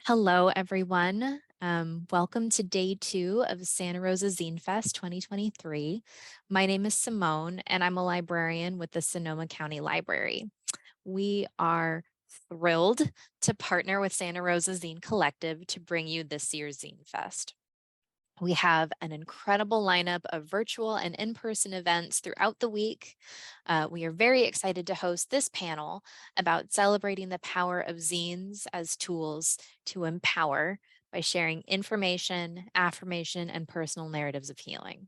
Hello, everyone. Welcome to day 2 of Santa Rosa Zine Fest 2023. My name is Simone, and I'm a librarian with the Sonoma County Library. We are thrilled to partner with Santa Rosa Zine Collective to bring you this year's Zine Fest. We have an incredible lineup of virtual and in-person events throughout the week. We are very excited to host this panel about celebrating the power of zines as tools to empower by sharing information, affirmation, and personal narratives of healing.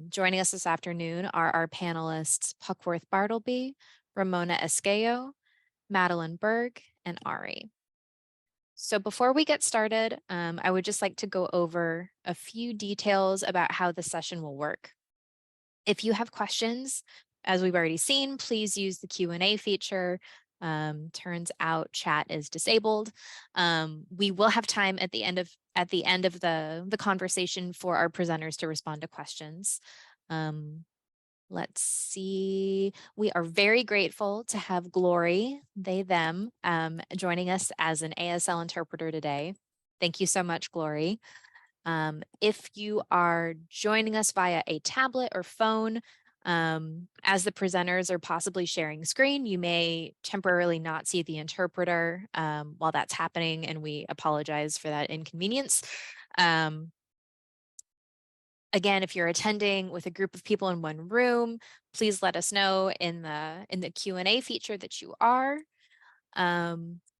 Joining us this afternoon are our panelists Puckworth Bartleby, Rimona Eskayo, Madalyn Berg, and Ari. So before we get started, I would just like to go over a few details about how the session will work. If you have questions, as we've already seen, please use the Q&A feature. Turns out chat is disabled. We will have time at the end of the conversation for our presenters to respond to questions. Let's see. We are very grateful to have Glory, they, them, joining us as an ASL interpreter today. Thank you so much, Glory. If you are joining us via a tablet or phone, as the presenters are possibly sharing screen, you may temporarily not see the interpreter while that's happening, and we apologize for that inconvenience. Again, if you're attending with a group of people in one room, please let us know in the Q&A feature that you are.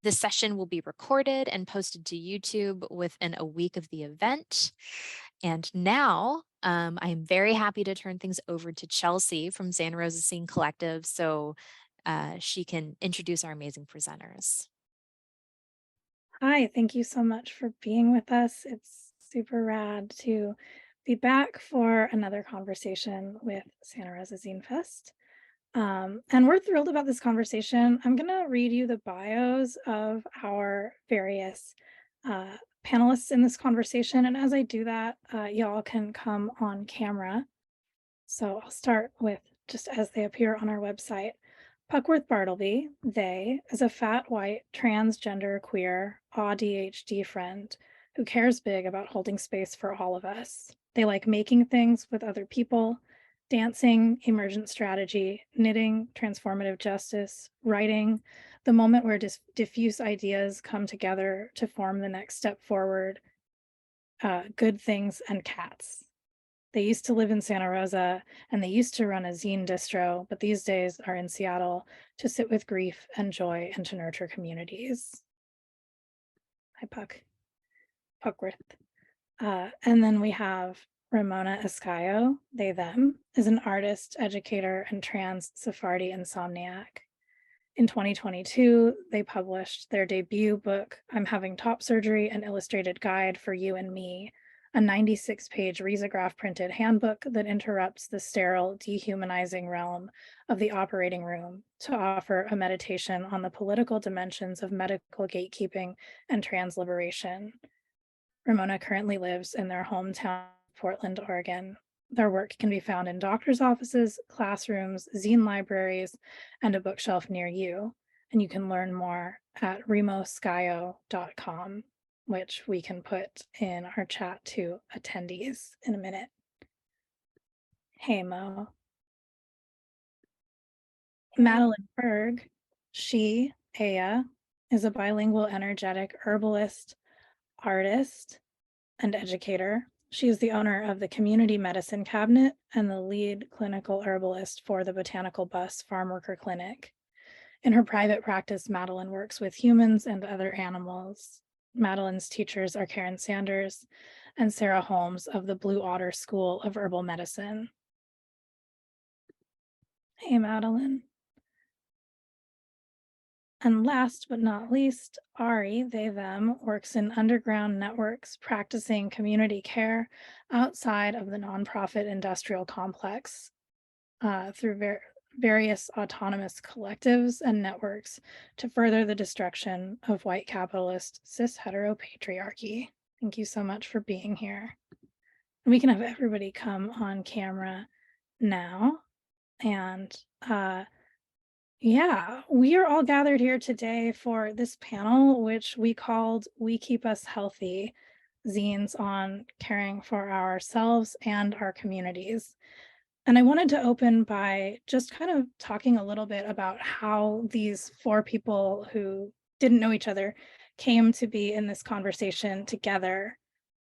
This session will be recorded and posted to YouTube within a week of the event. And now I am very happy to turn things over to Chelsea from Santa Rosa Zine Collective so she can introduce our amazing presenters. Hi, thank you so much for being with us. It's super rad to be back for another conversation with Santa Rosa Zine Fest. And we're thrilled about this conversation. I'm going to read you the bios of our various panelists in this conversation. And as I do that, y'all can come on camera. So I'll start with just as they appear on our website. Puckworth Bartleby, they, is a fat, white, transgender, queer, ADHD friend who cares big about holding space for all of us. They like making things with other people, dancing, emergent strategy, knitting, transformative justice, writing, the moment where diffuse ideas come together to form the next step forward, good things, and cats. They used to live in Santa Rosa and they used to run a zine distro, but these days are in Seattle to sit with grief and joy and to nurture communities. Hi, Puckworth. And then we have Rimona Eskayo, they, them, is an artist, educator, and trans Sephardi insomniac. In 2022, they published their debut book, I'm Having Top Surgery, an illustrated guide for you and me, a 96-page risograph printed handbook that interrupts the sterile, dehumanizing realm of the operating room to offer a meditation on the political dimensions of medical gatekeeping and trans liberation. Rimona currently lives in their hometown, Portland, Oregon. Their work can be found in doctor's offices, classrooms, zine libraries, and a bookshelf near you. And you can learn more at rimoskayo.com, which we can put in our chat to attendees in a minute. Hey, Mo. Madalyn Berg, she, Aya, is a bilingual, energetic herbalist, artist, and educator. She is the owner of the Community Medicine Cabinet and the lead clinical herbalist for the Botanical Bus Farm Worker Clinic. In her private practice, Madalyn works with humans and other animals. Madalyn's teachers are Karen Sanders and Sarah Holmes of the Blue Otter School of Herbal Medicine. Hey, Madalyn. And last but not least, Ari, they, them, works in underground networks practicing community care outside of the nonprofit industrial complex through various autonomous collectives and networks to further the destruction of white capitalist cis heteropatriarchy. Thank you so much for being here. And we can have everybody come on camera now. And Yeah, we are all gathered here today for this panel, which we called We Keep Us Healthy, Zines on caring for ourselves and our communities. And I wanted to open by just kind of talking a little bit about how these four people who didn't know each other came to be in this conversation together.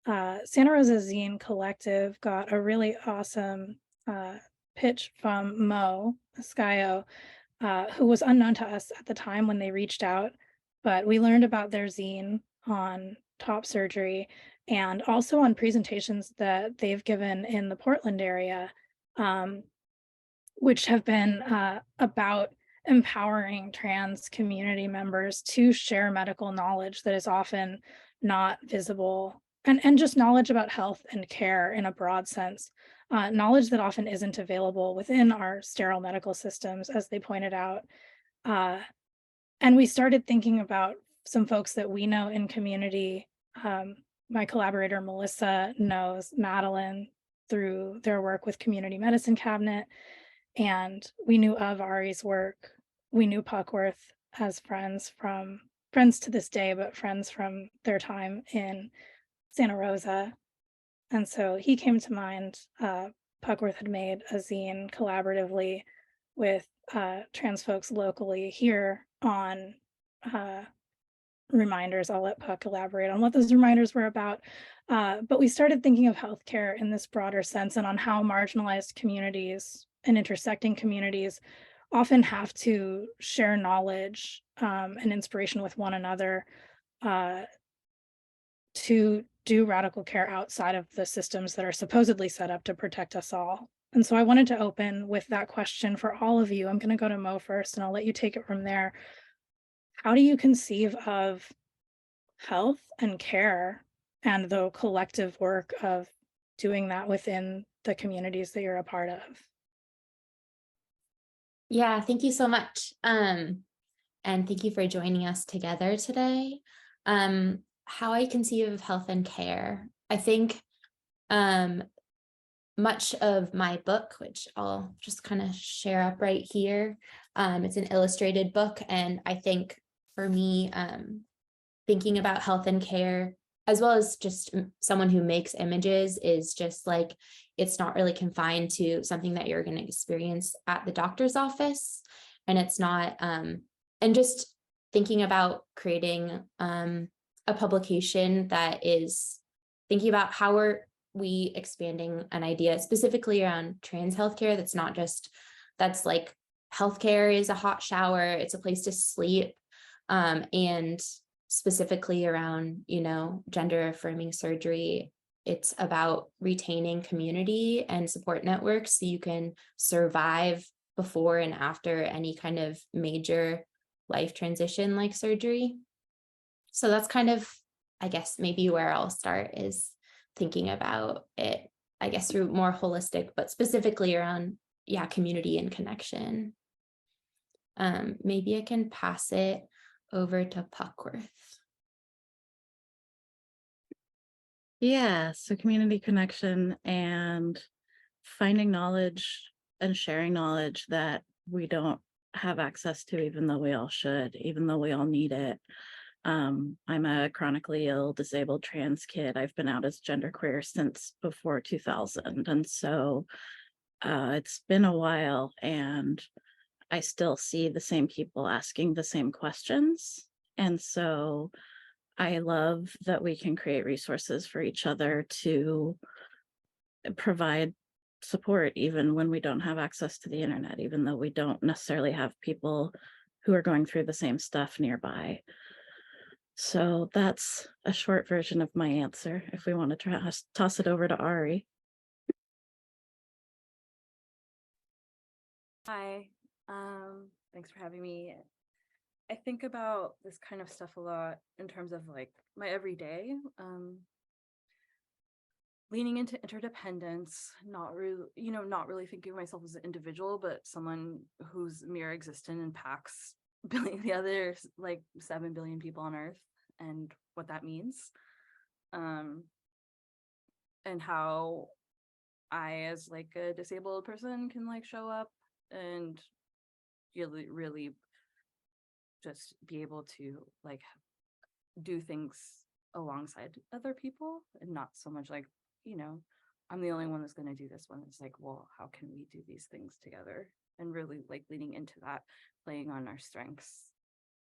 Santa Rosa Zine Collective got a really awesome pitch from Eskayo, who was unknown to us at the time when they reached out, but we learned about their zine on top surgery and also on presentations that they've given in the Portland area, um, which have been about empowering trans community members to share medical knowledge that is often not visible, and just knowledge about health and care in a broad sense, knowledge that often isn't available within our sterile medical systems, as they pointed out. Uh, and we started thinking about some folks that we know in community. Um, my collaborator Melissa knows Madalyn through their work with Community Medicine Cabinet, and we knew of Ari's work. We knew Puckworth as friends to this day, but friends from their time in Santa Rosa. And so he came to mind. Puckworth had made a zine collaboratively with trans folks locally here on uh, reminders. I'll let Puck elaborate on what those reminders were about. But we started thinking of healthcare in this broader sense and on how marginalized communities and intersecting communities often have to share knowledge and inspiration with one another uh, to do radical care outside of the systems that are supposedly set up to protect us all. And so I wanted to open with that question for all of you. I'm going to go to Mo first, and I'll let you take it from there. How do you conceive of health and care and the collective work of doing that within the communities that you're a part of? Yeah, thank you so much. And thank you for joining us together today. How I conceive of health and care. I think much of my book, which I'll just kind of share up right here, it's an illustrated book. And I think for me, thinking about health and care, as well as just someone who makes images, is just like, it's not really confined to something that you're going to experience at the doctor's office. And it's not, and just thinking about creating a publication that is thinking about how are we expanding an idea specifically around trans healthcare that's not just, that's like healthcare is a hot shower, it's a place to sleep, and specifically around, gender affirming surgery, it's about retaining community and support networks so you can survive before and after any kind of major life transition like surgery. So that's kind of, I guess, maybe where I'll start, is thinking about it, I guess, through more holistic, but specifically around, community and connection. Maybe I can pass it over to Puckworth. Yeah, so community connection and finding knowledge and sharing knowledge that we don't have access to, even though we all should, even though we all need it. I'm a chronically ill, disabled trans kid. I've been out as genderqueer since before 2000. And so it's been a while, and I still see the same people asking the same questions. And so I love that we can create resources for each other to provide support, even when we don't have access to the internet, even though we don't necessarily have people who are going through the same stuff nearby. So that's a short version of my answer. If we want to toss it over to Ari. Hi, thanks for having me. I think about this kind of stuff a lot in terms of like my everyday, leaning into interdependence, not really thinking of myself as an individual, but someone whose mere existence impacts the other like 7 billion people on Earth, and what that means, and how I, as like a disabled person, can like show up and really just be able to like do things alongside other people and not so much like, I'm the only one that's going to do this one. It's like, well, how can we do these things together? And really like leaning into that, playing on our strengths.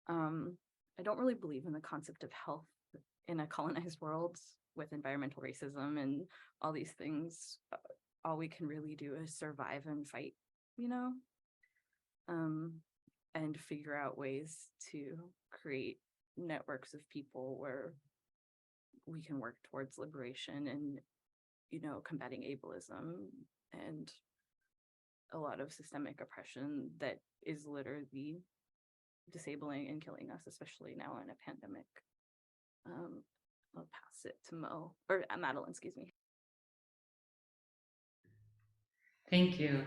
I don't really believe in the concept of health in a colonized world with environmental racism and all these things. All we can really do is survive and fight, you know, and figure out ways to create networks of people where we can work towards liberation and, combating ableism and a lot of systemic oppression that is literally disabling and killing us, especially now in a pandemic. I'll pass it to Madalyn, excuse me. Thank you.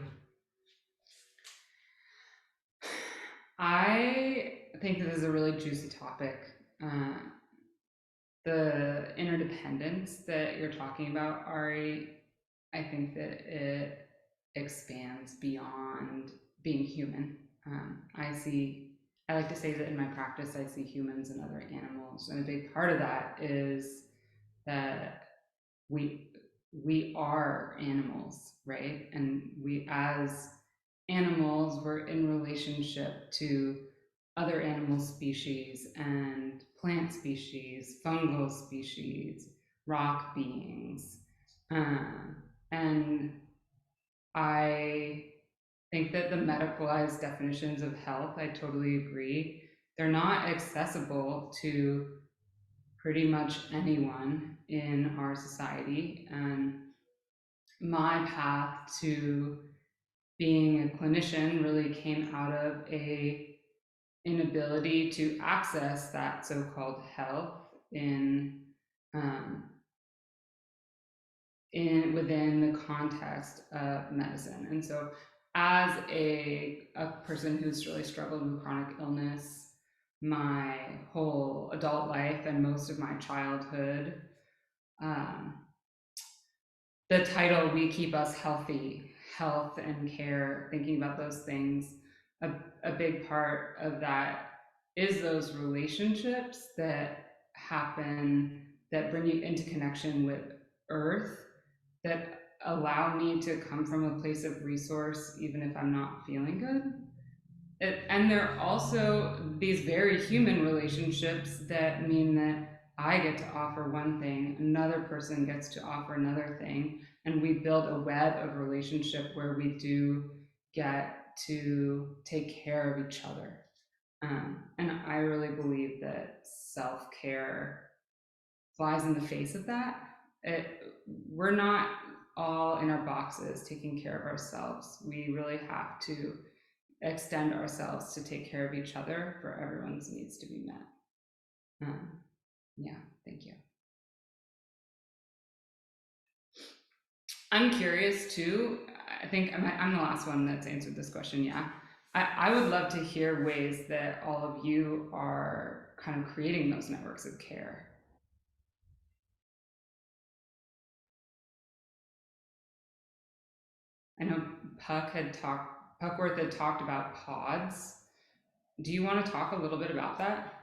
I think that this is a really juicy topic. The interdependence that you're talking about, Ari, I think that it expands beyond being human. I like to say that in my practice, I see humans and other animals. And a big part of that is that we are animals, right? And we, as animals, we're in relationship to other animal species and plant species, fungal species, rock beings. And I think that the medicalized definitions of health, I totally agree, they're not accessible to pretty much anyone in our society. And my path to being a clinician really came out of a inability to access that so-called health within the context of medicine. And so as a person who's really struggled with chronic illness my whole adult life and most of my childhood, the title "We Keep Us Healthy," health and care, thinking about those things, a big part of that is those relationships that happen, that bring you into connection with Earth, that allow me to come from a place of resource even if I'm not feeling good. And there are also these very human relationships that mean that I get to offer one thing, another person gets to offer another thing, and we build a web of relationship where we do get to take care of each other. And I really believe that self-care flies in the face of that. We're not all in our boxes taking care of ourselves. We really have to extend ourselves to take care of each other for everyone's needs to be met. Yeah, thank you. I'm curious too, I think I'm the last one that's answered this question, yeah. I would love to hear ways that all of you are kind of creating those networks of care. I know Puckworth had talked about pods. Do you want to talk a little bit about that?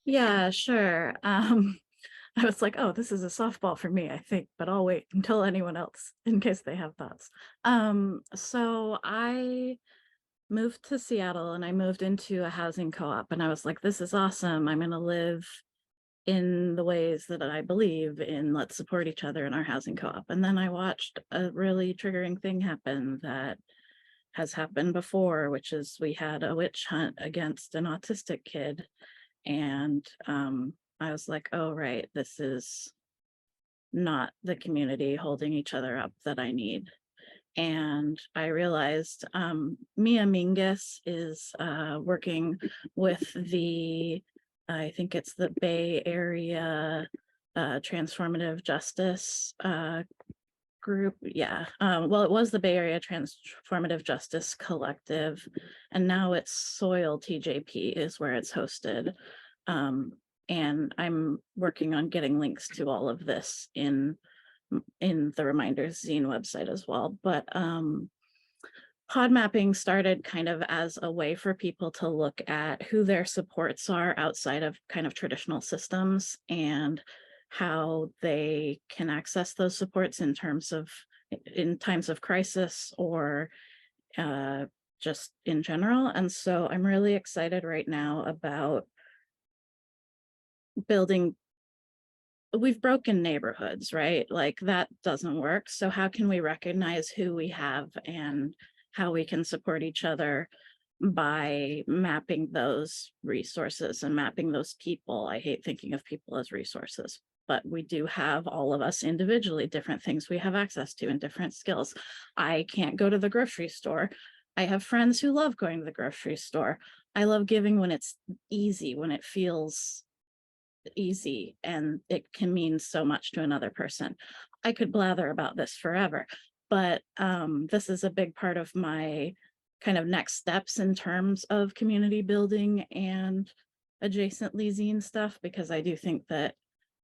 Yeah, sure. I was like, oh, this is a softball for me, I think, but I'll wait until anyone else in case they have thoughts. So I moved to Seattle and I moved into a housing co-op and I was like, this is awesome. I'm going to live in the ways that I believe in. Let's support each other in our housing co-op. And then I watched a really triggering thing happen that has happened before, which is we had a witch hunt against an autistic kid. And I was like, oh, right, this is not the community holding each other up that I need. And I realized Mia Mingus is working with I think it's the Bay Area Transformative Justice group. Yeah. Well, it was the Bay Area Transformative Justice Collective, and now it's Soil TJP is where it's hosted. And I'm working on getting links to all of this in the Reminders Zine website as well. But pod mapping started kind of as a way for people to look at who their supports are outside of kind of traditional systems and how they can access those supports in times of crisis or just in general. And so I'm really excited right now about building. We've broken neighborhoods, right? Like that doesn't work. So how can we recognize who we have and how we can support each other by mapping those resources and mapping those people? I hate thinking of people as resources, but we do have, all of us individually, different things we have access to and different skills. I can't go to the grocery store. I have friends who love going to the grocery store. I love giving when it's easy, when it feels easy, and it can mean so much to another person. I could blather about this forever, but this is a big part of my kind of next steps in terms of community building and adjacently zine stuff, because I do think that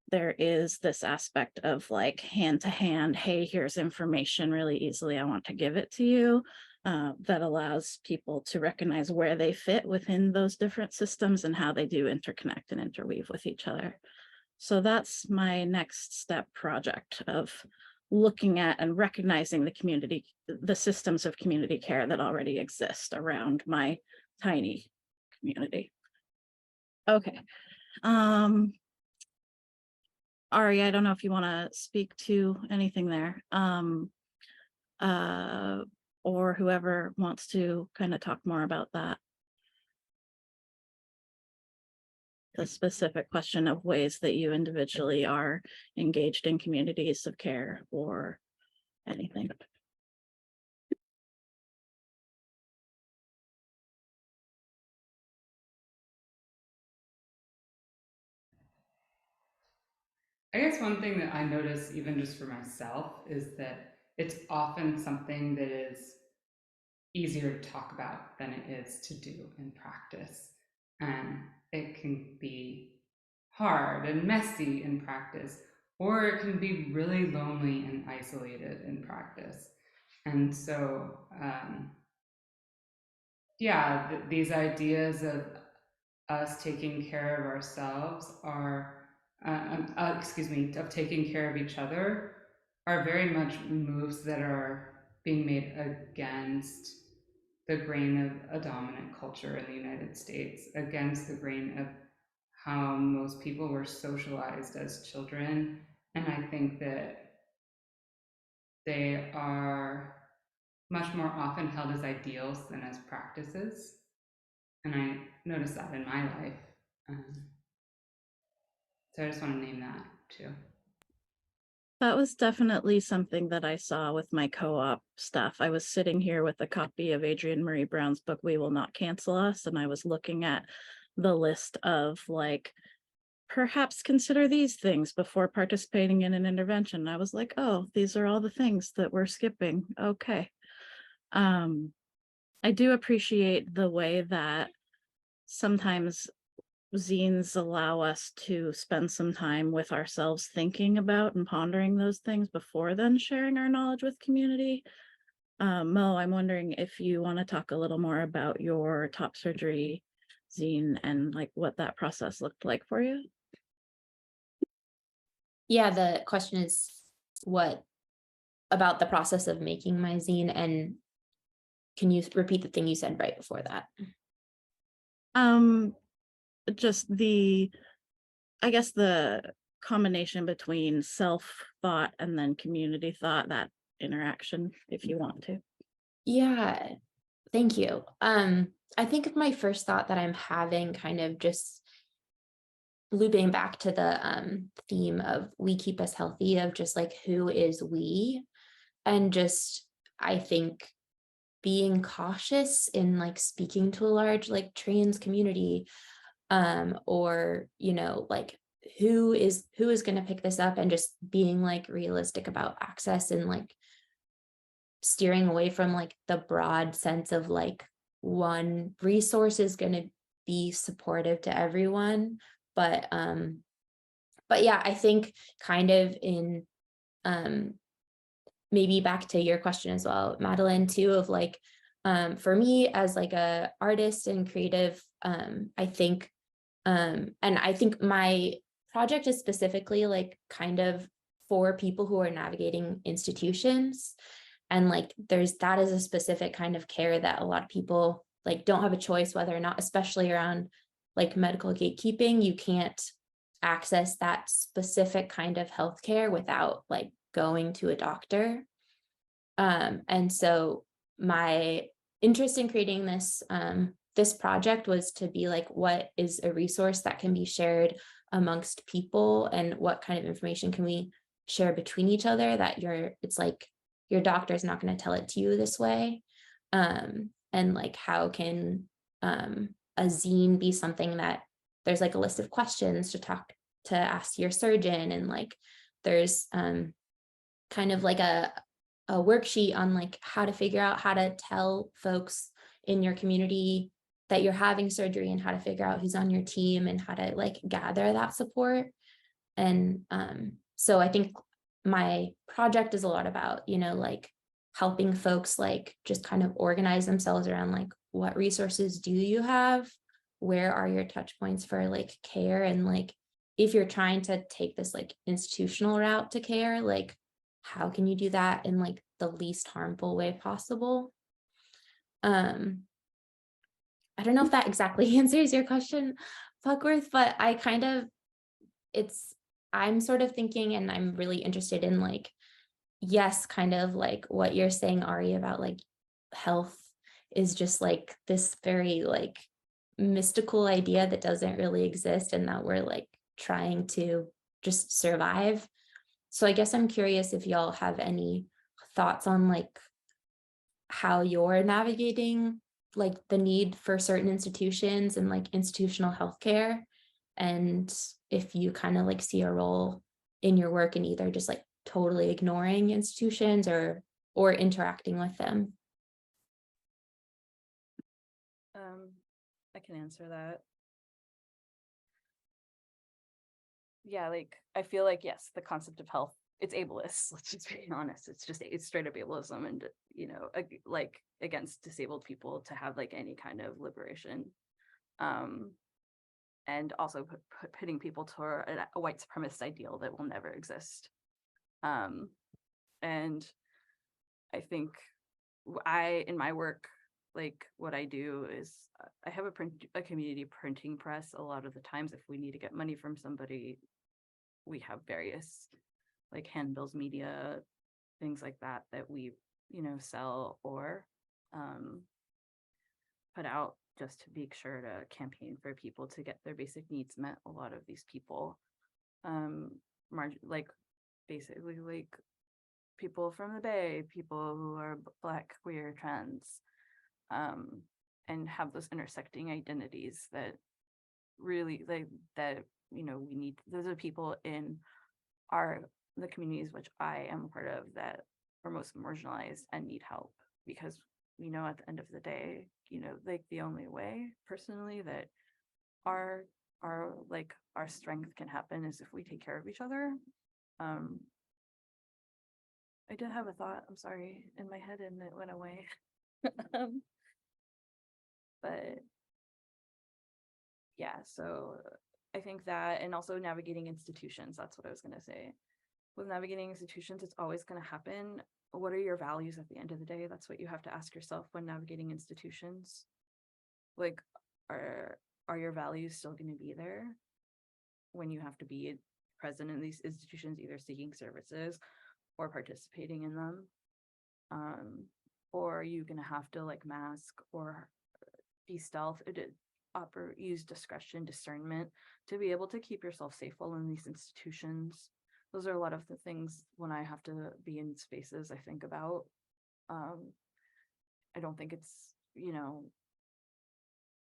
there is this aspect of like hand to hand, hey, here's information really easily, I want to give it to you, that allows people to recognize where they fit within those different systems and how they do interconnect and interweave with each other. So that's my next step project of looking at and recognizing the systems of community care that already exist around my tiny community. Okay. Ari, I don't know if you want to speak to anything there, or whoever wants to kind of talk more about that. The specific question of ways that you individually are engaged in communities of care or anything. I guess one thing that I notice, even just for myself, is that it's often something that is easier to talk about than it is to do in practice. And it can be hard and messy in practice, or it can be really lonely and isolated in practice. And so, yeah, these ideas of us taking care of ourselves of taking care of each other are very much moves that are being made against the grain of a dominant culture in the United States, against the grain of how most people were socialized as children. And I think that they are much more often held as ideals than as practices. And I noticed that in my life. So I just want to name that too. That was definitely something that I saw with my co-op stuff. I was sitting here with a copy of Adrienne Marie Brown's book, We Will Not Cancel Us, and I was looking at the list of like, perhaps consider these things before participating in an intervention. I was like, oh, these are all the things that we're skipping. Okay. I do appreciate the way that sometimes zines allow us to spend some time with ourselves thinking about and pondering those things before then sharing our knowledge with community. Mo, I'm wondering if you want to talk a little more about your top surgery zine and like what that process looked like for you. Yeah, the question is what about the process of making my zine, and can you repeat the thing you said right before that? Just I guess the combination between self-thought and then community thought, that interaction, if you want to. Yeah, thank you. I think my first thought that I'm having, kind of just looping back to the theme of we keep us healthy, of just like who is we, and just I think being cautious in like speaking to a large like trans community, or like who is going to pick this up, and just being like realistic about access, and like steering away from like the broad sense of like one resource is going to be supportive to everyone. But yeah, I think kind of in maybe back to your question as well, Madalyn, too, of like For me as like a artist and creative, I think, and I think my project is specifically like kind of for people who are navigating institutions. And like that is a specific kind of care that a lot of people like don't have a choice whether or not, especially around like medical gatekeeping. You can't access that specific kind of healthcare without like going to a doctor. And so my interest in creating this project was to be like, what is a resource that can be shared amongst people, and what kind of information can we share between each other that it's like your doctor is not going to tell it to you this way. And like, how can a zine be something that there's like a list of questions to ask your surgeon, and like there's kind of like a worksheet on like how to figure out how to tell folks in your community that you're having surgery, and how to figure out who's on your team, and how to like gather that support. And so I think my project is a lot about, like helping folks like just kind of organize themselves around like, what resources do you have? Where are your touch points for like care? And like, if you're trying to take this like institutional route to care, like how can you do that in like the least harmful way possible? I don't know if that exactly answers your question, Puckworth, but I'm sort of thinking, and I'm really interested in like, yes, kind of like what you're saying, Ari, about like health is just like this very like mystical idea that doesn't really exist, and that we're like trying to just survive. So I guess I'm curious if y'all have any thoughts on like how you're navigating like the need for certain institutions and like institutional healthcare, and if you kind of like see a role in your work in either just like totally ignoring institutions or interacting with them. I can answer that. Yeah, like I feel like, yes, the concept of health, it's ableist. Let's just be honest. It's straight up ableism, and like against disabled people to have like any kind of liberation, and also putting people to a white supremacist ideal that will never exist. And I think in my work, like what I do is I have a community printing press. A lot of the times, if we need to get money from somebody, we have various like handbills, media, things like that we sell or put out just to make sure to campaign for people to get their basic needs met. A lot of these people like basically like people from the Bay, people who are Black, queer, trans, and have those intersecting identities that really like that we need. Those are people in the communities which I am a part of that are most marginalized and need help, because at the end of the day, like the only way personally that our strength can happen is if we take care of each other. I did have a thought, I'm sorry, in my head and it went away. But yeah, so I think that, and also navigating institutions, that's what I was going to say. With navigating institutions, it's always going to happen. What are your values at the end of the day? That's what you have to ask yourself when navigating institutions. Like, are your values still going to be there when you have to be present in these institutions, either seeking services or participating in them? Or are you going to have to like mask or be stealth, use discretion, discernment to be able to keep yourself safe while in these institutions? Those are a lot of the things when I have to be in spaces I think about. I don't think it's,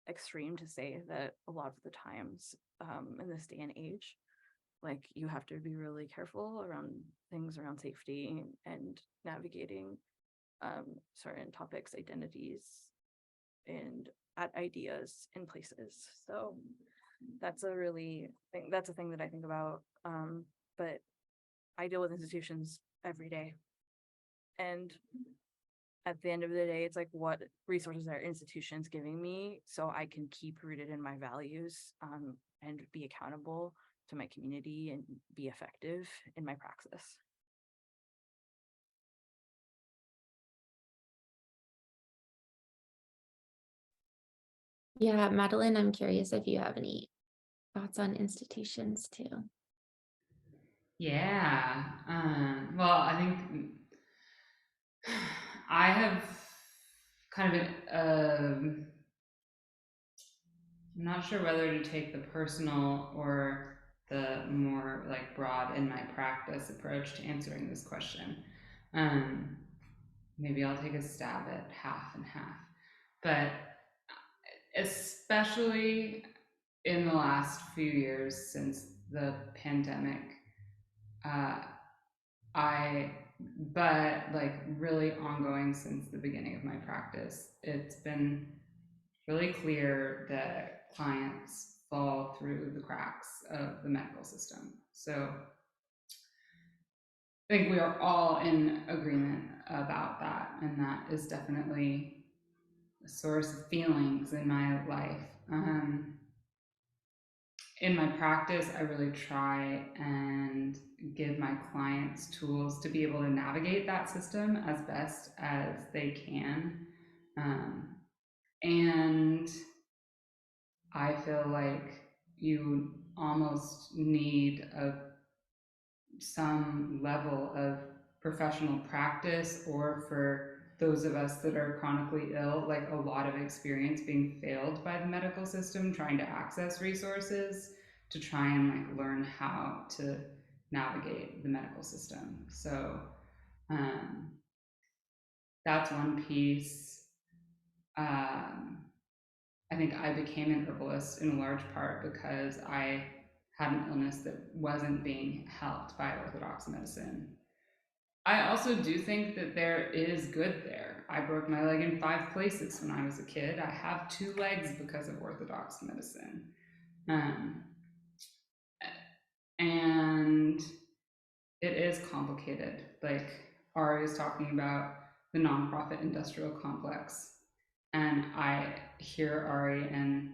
extreme to say that a lot of the times in this day and age, like you have to be really careful around things around safety and navigating certain topics, identities, and ideas in places. So that's a thing that I think about. But I deal with institutions every day, and at the end of the day, it's like, what resources are institutions giving me so I can keep rooted in my values, and be accountable to my community and be effective in my praxis. Yeah, Madalyn, I'm curious if you have any thoughts on institutions too. Yeah. Well, I think I have kind of I'm not sure whether to take the personal or the more like broad in my practice approach to answering this question. Maybe I'll take a stab at half and half, but especially in the last few years since the pandemic, but like really ongoing since the beginning of my practice, it's been really clear that clients fall through the cracks of the medical system. So I think we are all in agreement about that, and that is definitely a source of feelings in my life. In my practice, I really try and give my clients tools to be able to navigate that system as best as they can. And I feel like you almost need some level of professional practice, or for those of us that are chronically ill, like a lot of experience being failed by the medical system, trying to access resources to try and like learn how to navigate the medical system. So that's one piece. I think I became an herbalist in large part because I had an illness that wasn't being helped by Orthodox medicine. I also do think that there is good there. I broke my leg in 5 places when I was a kid. I have 2 legs because of Orthodox medicine. And it is complicated. Like Ari is talking about the nonprofit industrial complex. And I hear Ari and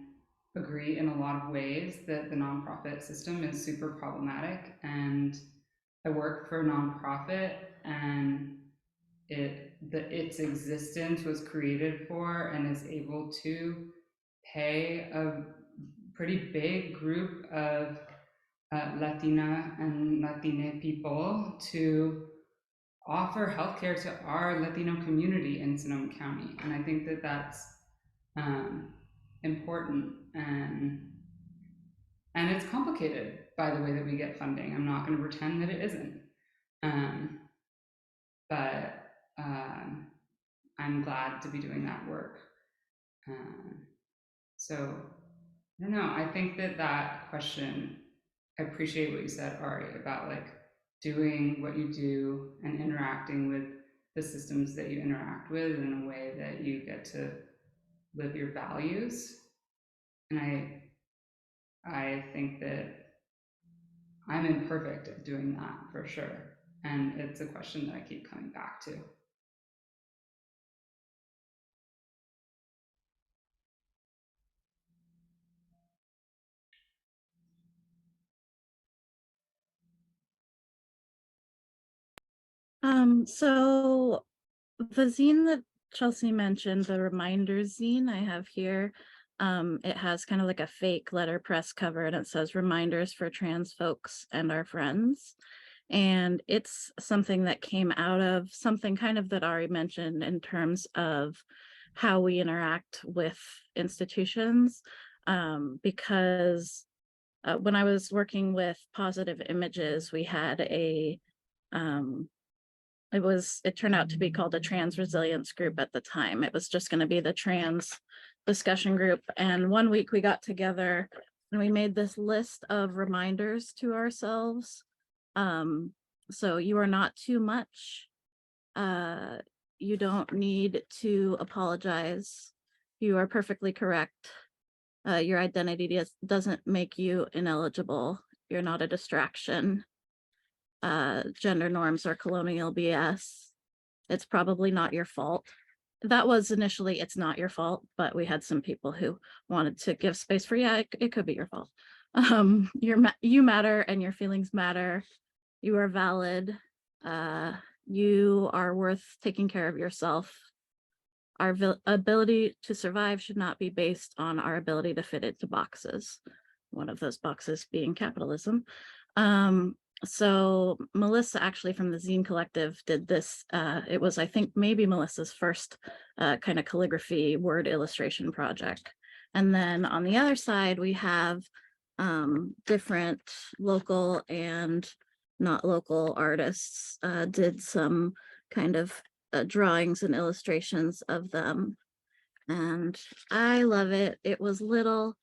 agree in a lot of ways that the nonprofit system is super problematic. And I work for a nonprofit, and its existence was created for and is able to pay a pretty big group of Latina and Latine people to offer healthcare to our Latino community in Sonoma County. And I think that that's important, and it's complicated by the way that we get funding. I'm not going to pretend that it isn't. But I'm glad to be doing that work. So I don't know. I think that question, I appreciate what you said, Ari, about like doing what you do and interacting with the systems that you interact with in a way that you get to live your values. And I think that I'm imperfect at doing that for sure. And it's a question that I keep coming back to. So the zine that Chelsea mentioned, the Reminders zine I have here, it has kind of like a fake letterpress cover, and it says Reminders for Trans Folks and Our Friends. And it's something that came out of something kind of that Ari mentioned in terms of how we interact with institutions, because when I was working with Positive Images, we had it turned out to be called a trans resilience group at the time. It was just going to be the trans discussion group. And one week we got together and we made this list of reminders to ourselves. So you are not too much. You don't need to apologize. You are perfectly correct. Your identity doesn't make you ineligible. You're not a distraction. Gender norms are colonial BS. it's probably not your fault. That was initially, it's not your fault, but we had some people who wanted to give space for, yeah, it could be your fault. You matter and your feelings matter. You are valid. You are worth taking care of yourself. Our ability to survive should not be based on our ability to fit into boxes. One of those boxes being capitalism. So Melissa actually from the Zine Collective did this. It was, I think, maybe Melissa's first kind of calligraphy word illustration project. And then on the other side, we have different local and not local artists did some kind of drawings and illustrations of them. And I love it. It was little,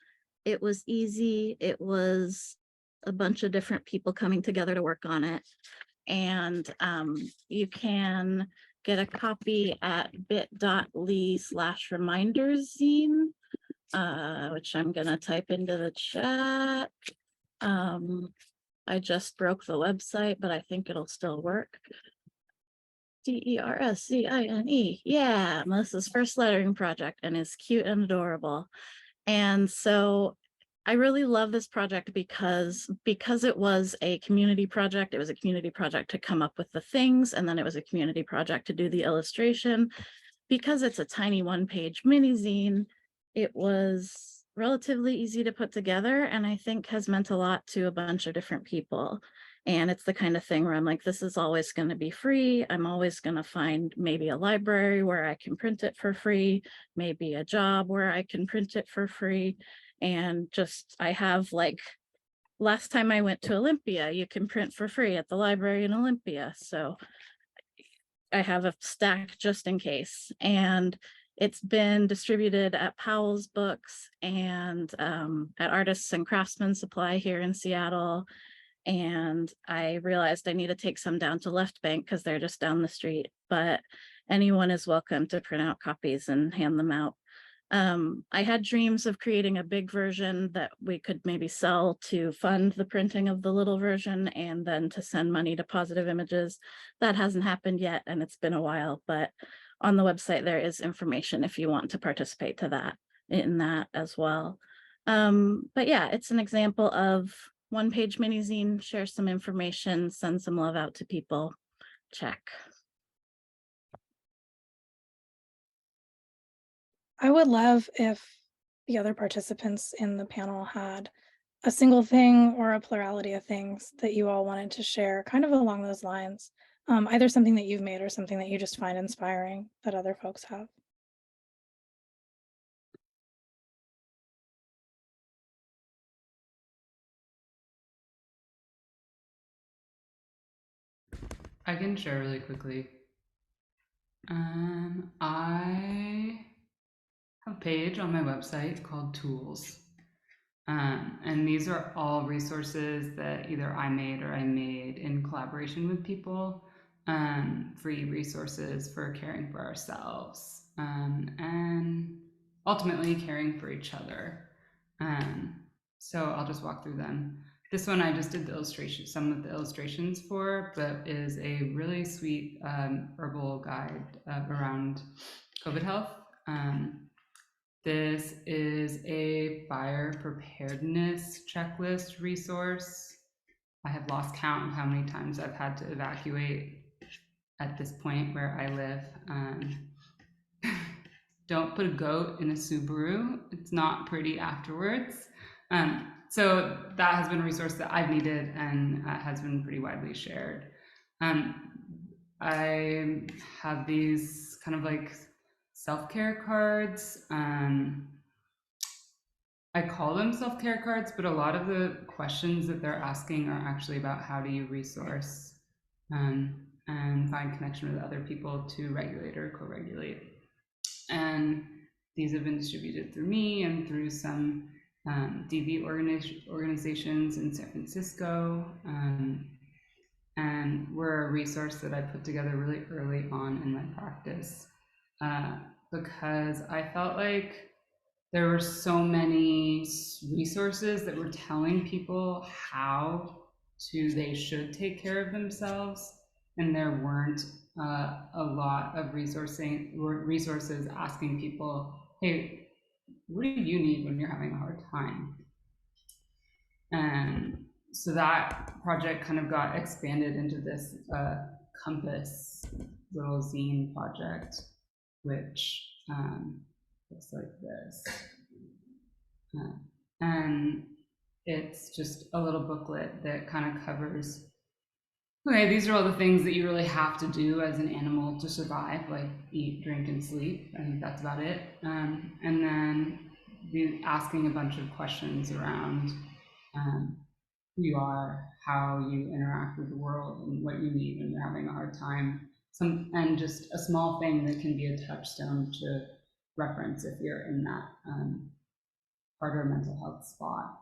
it was easy, it was a bunch of different people coming together to work on it. And you can get a copy at bit.ly/reminderszine, which I'm gonna type into the chat. I just broke the website, but I think it'll still work. DERSCINE. Yeah, Melissa's first lettering project, and is cute and adorable. And so I really love this project because it was a community project. It was a community project to come up with the things, and then it was a community project to do the illustration. Because it's a tiny one-page mini zine, it was relatively easy to put together, and I think has meant a lot to a bunch of different people. And it's the kind of thing where I'm like, this is always going to be free. I'm always going to find maybe a library where I can print it for free, maybe a job where I can print it for free. And just, I have like, last time I went to Olympia, you can print for free at the library in Olympia. So I have a stack just in case. And it's been distributed at Powell's Books and at Artists and Craftsmen Supply here in Seattle. And I realized I need to take some down to Left Bank because they're just down the street, but anyone is welcome to print out copies and hand them out. I had dreams of creating a big version that we could maybe sell to fund the printing of the little version and then to send money to Positive Images. That hasn't happened yet, and it's been a while, but on the website there is information if you want to participate in that as well. But yeah, it's an example of one-page mini zine, share some information, send some love out to people, check. I would love if the other participants in the panel had a single thing or a plurality of things that you all wanted to share, kind of along those lines. Either something that you've made or something that you just find inspiring that other folks have. I can share really quickly. I have a page on my website called Tools. And these are all resources that either I made or I made in collaboration with people, free resources for caring for ourselves, and ultimately caring for each other. So I'll just walk through them. This one I just did the illustration, some of the illustrations for, but is a really sweet herbal guide around COVID health. This is a fire preparedness checklist resource. I have lost count of how many times I've had to evacuate at this point where I live. Don't put a goat in a Subaru. It's not pretty afterwards. So that has been a resource that I've needed and has been pretty widely shared. I have these kind of like self-care cards. I call them self-care cards, but a lot of the questions that they're asking are actually about how do you resource and find connection with other people to regulate or co-regulate. And these have been distributed through me and through some DV organizations in San Francisco. And were a resource that I put together really early on in my practice because I felt like there were so many resources that were telling people how they should take care of themselves, and there weren't a lot of resources asking people, hey, what do you need when you're having a hard time? And so that project kind of got expanded into this Compass little zine project, which looks like this. And it's just a little booklet that kind of covers, okay, these are all the things that you really have to do as an animal to survive, like eat, drink, and sleep. I think that's about it. And then asking a bunch of questions around who you are, how you interact with the world, and what you need when you're having a hard time. And just a small thing that can be a touchstone to reference if you're in that harder mental health spot.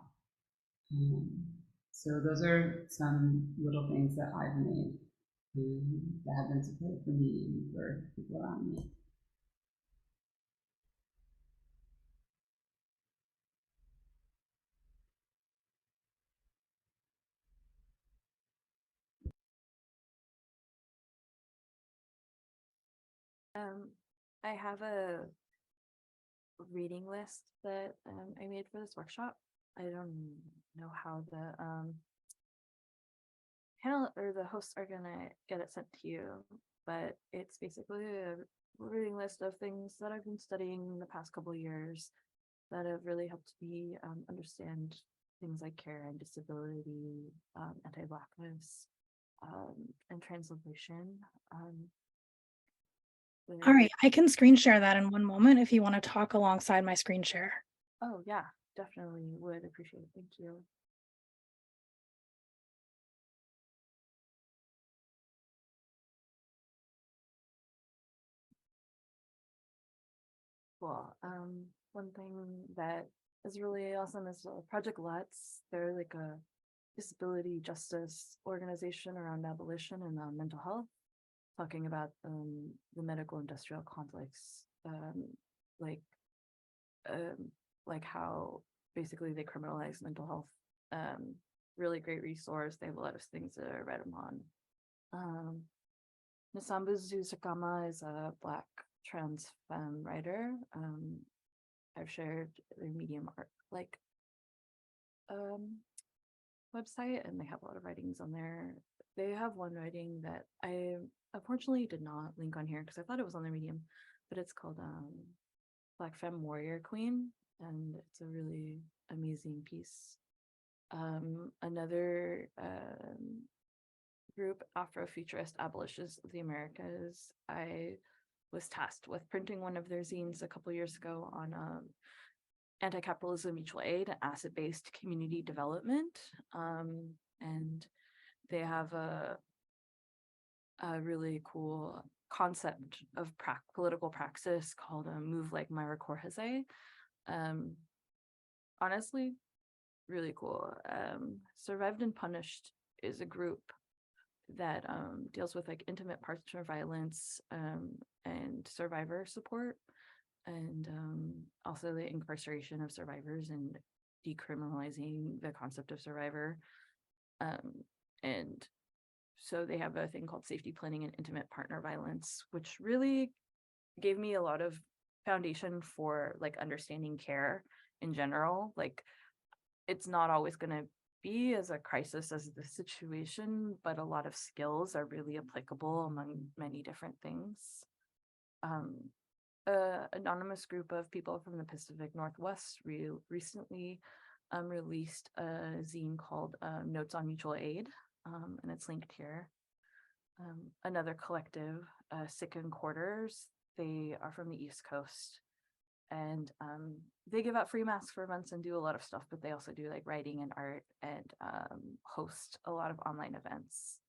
So those are some little things that I've made that have been supportive for me and for people around me. I have a reading list that I made for this workshop. I don't know how the panel or the hosts are gonna get it sent to you, but it's basically a reading list of things that I've been studying the past couple of years that have really helped me understand things like care and disability, anti-Blackness, and translation. All right, I can screen share that in one moment if you want to talk alongside my screen share. Oh yeah, definitely would appreciate it. Thank you. Cool. One thing that is really awesome is Project Let's. They're like a disability justice organization around abolition and mental health, talking about the medical industrial complex, like like how basically they criminalize mental health. Really great resource. They have a lot of things that I read them on. Nisambuzu Sakama is a Black trans femme writer. I've shared their Medium art website, and they have a lot of writings on there. They have one writing that I unfortunately did not link on here because I thought it was on their Medium, but it's called Black Femme Warrior Queen, and it's a really amazing piece. Another group, Afrofuturist Abolitionists of the Americas. I was tasked with printing one of their zines a couple years ago on anti-capitalism, mutual aid, asset-based community development. And they have a really cool concept of political praxis called a move like Myra Korhazeh. Honestly, really cool. Survived and Punished is a group that deals with like intimate partner violence and survivor support, and also the incarceration of survivors and decriminalizing the concept of survivor. And so they have a thing called safety planning and intimate partner violence, which really gave me a lot of foundation for like understanding care in general. Like it's not always going to be as a crisis as the situation, but a lot of skills are really applicable among many different things. Anonymous group of people from the Pacific Northwest recently released a zine called Notes on Mutual Aid, and it's linked here. Another collective, Sick in Quarters, they are from the East Coast, and they give out free masks for months and do a lot of stuff, but they also do like writing and art and host a lot of online events.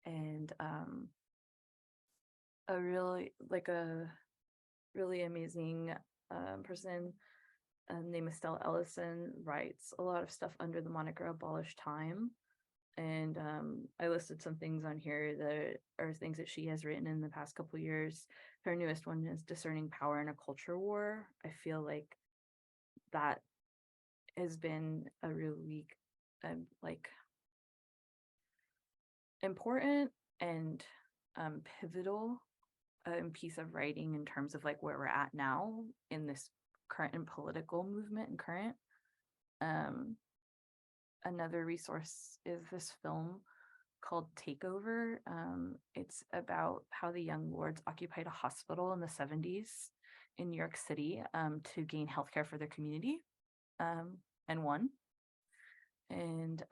And a really amazing person named Estelle Ellison writes a lot of stuff under the moniker Abolish Time. And I listed some things on here that are things that she has written in the past couple of years. Her newest one is Discerning Power in a Culture War. I feel like that has been a really like important and pivotal piece of writing in terms of like where we're at now in this current and political movement and current. Another resource is this film called Takeover. It's about how the Young Lords occupied a hospital in the 70s in New York City to gain healthcare for their community, and won. And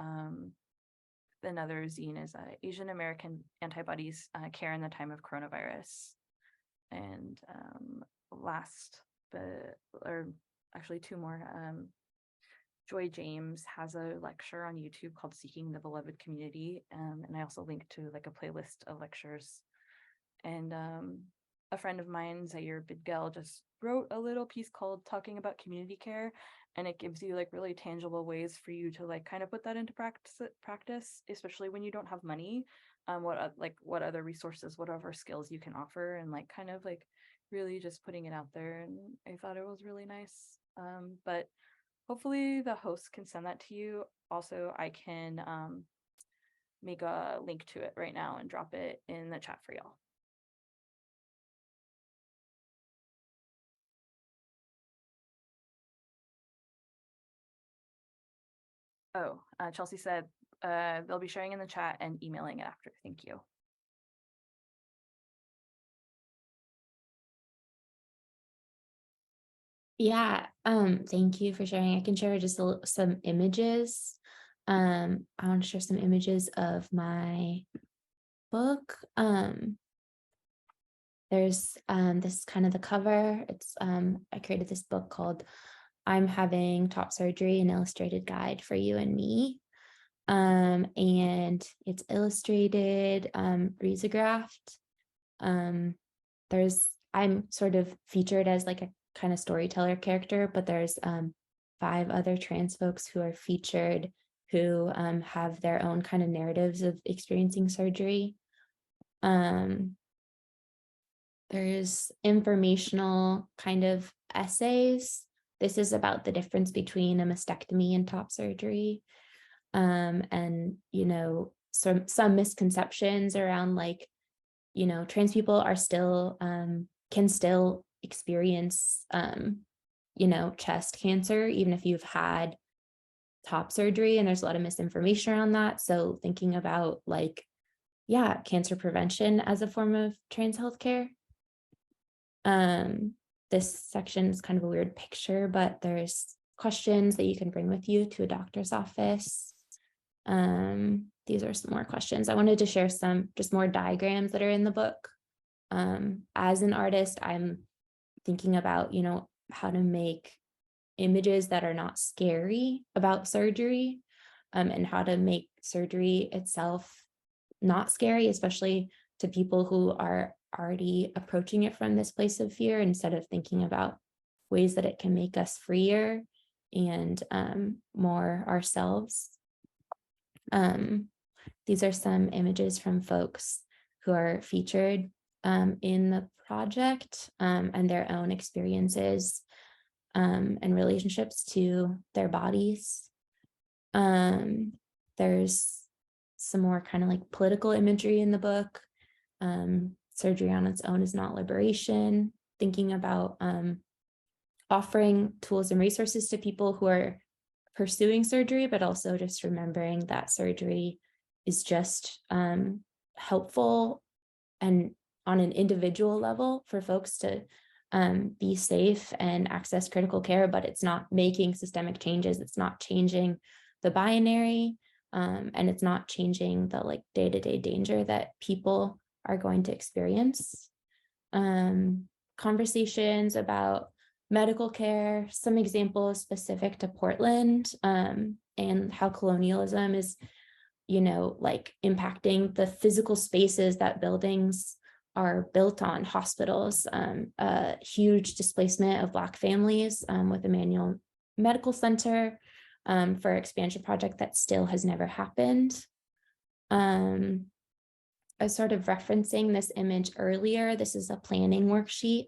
another zine is Asian American Antibodies Care in the Time of Coronavirus. And last, or actually two more, Joy James has a lecture on YouTube called Seeking the Beloved Community. And I also link to like a playlist of lectures. And a friend of mine, Zaire Bidgel, just wrote a little piece called Talking About Community Care. And it gives you like really tangible ways for you to like kind of put that into practice, especially when you don't have money. What other resources, whatever skills you can offer, and like kind of like really just putting it out there. And I thought it was really nice. But hopefully the host can send that to you. Also, I can make a link to it right now and drop it in the chat for y'all. Oh, Chelsea said they'll be sharing in the chat and emailing it after. Thank you. Yeah, thank you for sharing. I can share just some images. I want to share some images of my book. There's this kind of the cover. It's I created this book called I'm Having Top Surgery, an illustrated guide for you and me. And it's illustrated, risographed. I'm sort of featured as like a kind of storyteller character, but there's 5 other trans folks who are featured who have their own kind of narratives of experiencing surgery. There's informational kind of essays. This is about the difference between a mastectomy and top surgery. And, you know, some misconceptions around like, you know, trans people are still, can still experience, you know, chest cancer, even if you've had top surgery, and there's a lot of misinformation around that. So thinking about like, yeah, cancer prevention as a form of trans healthcare. This section is kind of a weird picture, but there's questions that you can bring with you to a doctor's office. These are some more questions. I wanted to share some just more diagrams that are in the book. As an artist, I'm thinking about, you know, how to make images that are not scary about surgery, and how to make surgery itself not scary, especially to people who are already approaching it from this place of fear, instead of thinking about ways that it can make us freer and more ourselves. These are some images from folks who are featured in the project, and their own experiences and relationships to their bodies. There's some more kind of like political imagery in the book. Surgery on its own is not liberation. Thinking about offering tools and resources to people who are pursuing surgery, but also just remembering that surgery is just helpful and on an individual level for folks to be safe and access critical care, but it's not making systemic changes. It's not changing the binary, and it's not changing the like day-to-day danger that people are going to experience. Conversations about medical care, some examples specific to Portland, and how colonialism is, you know, like impacting the physical spaces that buildings are built on, hospitals, a huge displacement of Black families with Emmanuel Medical Center for expansion project that still has never happened. I was sort of referencing this image earlier. This is a planning worksheet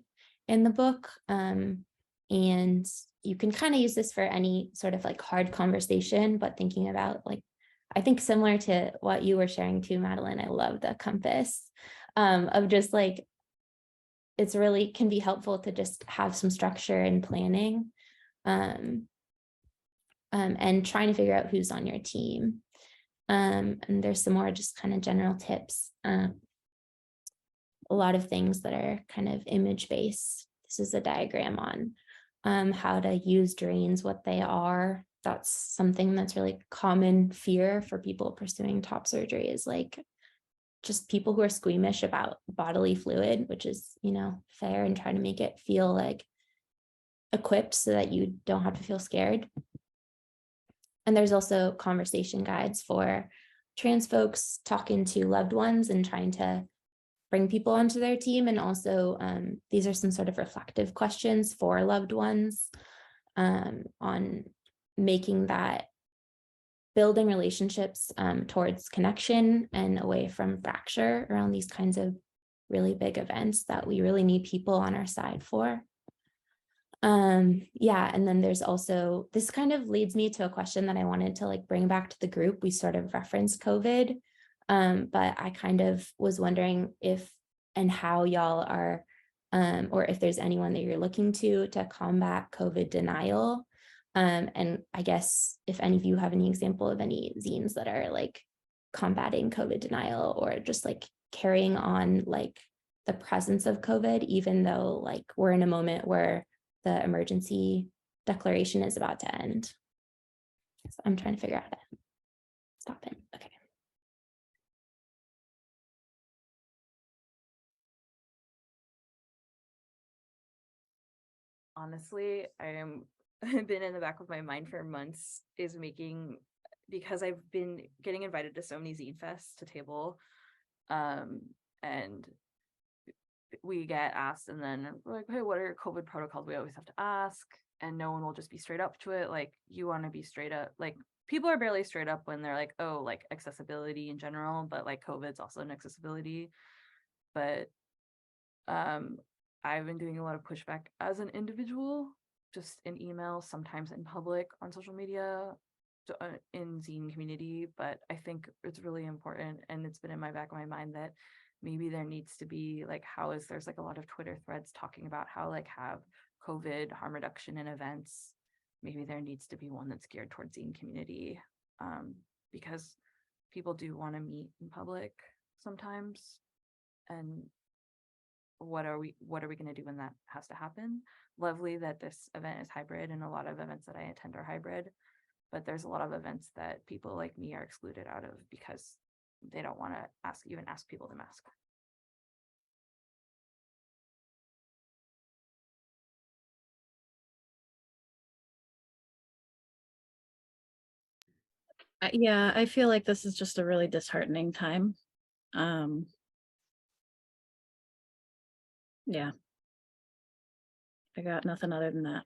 in the book. And you can kind of use this for any sort of like hard conversation, but thinking about like, I think similar to what you were sharing too, Madalyn, I love the compass. of just like, it's really can be helpful to just have some structure and planning, and trying to figure out who's on your team. And there's some more just kind of general tips. A lot of things that are kind of image based. This is a diagram on how to use drains, what they are. That's something that's really common fear for people pursuing top surgery, is like just people who are squeamish about bodily fluid, which is, fair, and trying to make it feel like equipped so that you don't have to feel scared. And there's also conversation guides for trans folks talking to loved ones and trying to bring people onto their team. And also these are some sort of reflective questions for loved ones on making that building relationships towards connection and away from fracture around these kinds of really big events that we really need people on our side for. Yeah, and then there's also, this kind of leads me to a question that I wanted to like bring back to the group. We sort of referenced COVID, but I kind of was wondering if and how y'all are, or if there's anyone that you're looking to combat COVID denial. And I guess if any of you have any example of any zines that are like combating COVID denial, or just like carrying on like the presence of COVID, even though like we're in a moment where the emergency declaration is about to end. So I'm trying to figure out how to stop it. Okay. Honestly, I've been in the back of my mind for months is making, because I've been getting invited to so many Zine Fests to table, and we get asked, and then we're like, hey, what are your COVID protocols? We always have to ask, and no one will just be straight up to it. Like, you want to be straight up. Like, people are barely straight up when they're like, oh, like accessibility in general, but like COVID's also an accessibility. But I've been doing a lot of pushback as an individual, just in email, sometimes in public, on social media, in zine community. But I think it's really important, and it's been in my back of my mind, that maybe there needs to be like, there's like a lot of Twitter threads talking about how like have COVID harm reduction in events. Maybe there needs to be one that's geared towards zine community, because people do want to meet in public sometimes. And what are we going to do when that has to happen? Lovely that this event is hybrid, and a lot of events that I attend are hybrid, but there's a lot of events that people like me are excluded out of because they don't want to ask people to mask. Yeah, I feel like this is just a really disheartening time. Yeah, I got nothing other than that.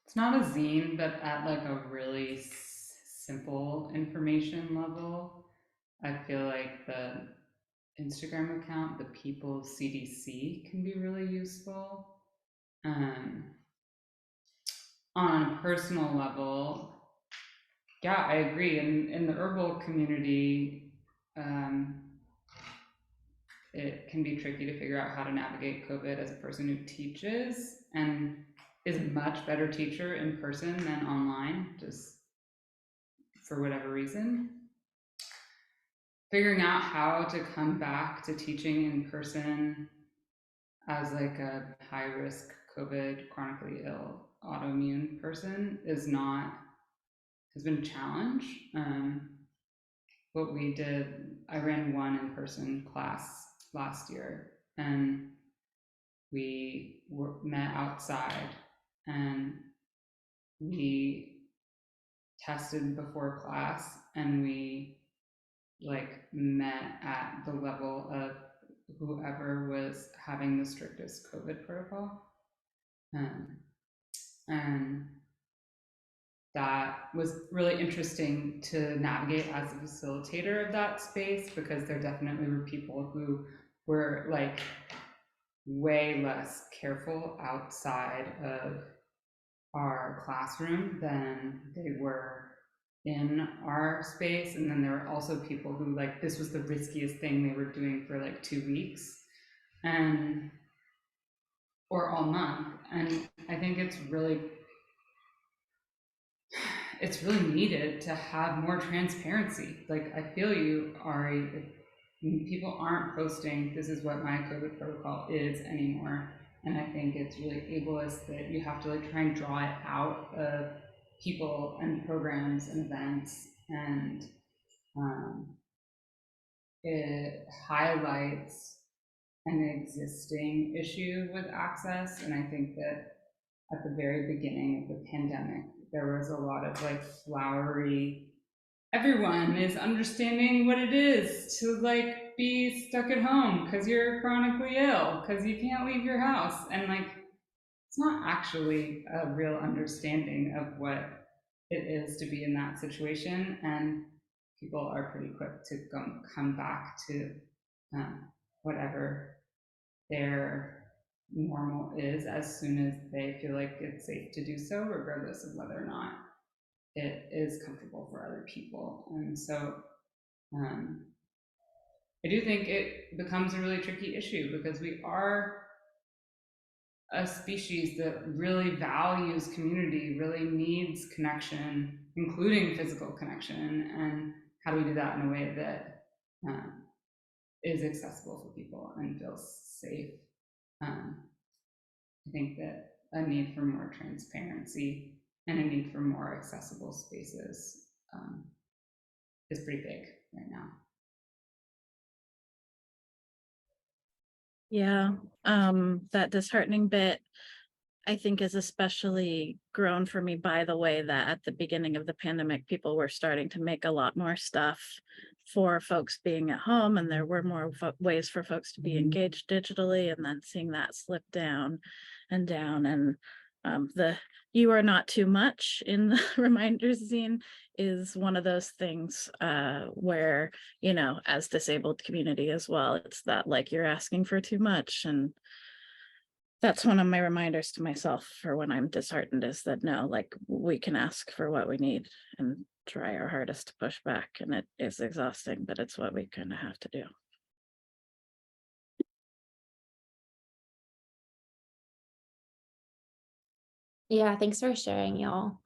It's not a zine, but at like a really simple information level, I feel like the Instagram account, the People's CDC, can be really useful. On a personal level, yeah, I agree. In the herbal community, it can be tricky to figure out how to navigate COVID as a person who teaches and is a much better teacher in person than online, just for whatever reason. Figuring out how to come back to teaching in person as like a high risk COVID, chronically ill, autoimmune person has been a challenge. What we did, I ran one in-person class last year, and we met outside, and we tested before class, and we like met at the level of whoever was having the strictest COVID protocol. And that was really interesting to navigate as a facilitator of that space, because there definitely were people who were like way less careful outside of our classroom than they were in our space. And then there were also people who, like, this was the riskiest thing they were doing for like 2 weeks and or all month. And I think it's really needed to have more transparency. Like, I feel you, Ari, if people aren't posting, this is what my COVID protocol is anymore. And I think it's really ableist that you have to like try and draw it out of people and programs and events. And it highlights an existing issue with access. And I think that at the very beginning of the pandemic, there was a lot of like flowery, everyone is understanding what it is to like be stuck at home because you're chronically ill, because you can't leave your house. And like, it's not actually a real understanding of what it is to be in that situation. And people are pretty quick to come back to whatever their normal is as soon as they feel like it's safe to do so, regardless of whether or not it is comfortable for other people. And so I do think it becomes a really tricky issue because we are a species that really values community, really needs connection, including physical connection. And how do we do that in a way that is accessible for people and feels safe? I think that a need for more transparency and a need for more accessible spaces is pretty big right now. Yeah, that disheartening bit, I think, is especially grown for me by the way that at the beginning of the pandemic, people were starting to make a lot more stuff for folks being at home, and there were more ways for folks to be engaged digitally, and then seeing that slip down and down. And the "you are not too much" in the reminders zine is one of those things where, you know, as disabled community as well, it's that like you're asking for too much. And that's one of my reminders to myself for when I'm disheartened, is that no, like we can ask for what we need and try our hardest to push back. And it is exhausting, but it's what we kind of have to do. Yeah, thanks for sharing, y'all.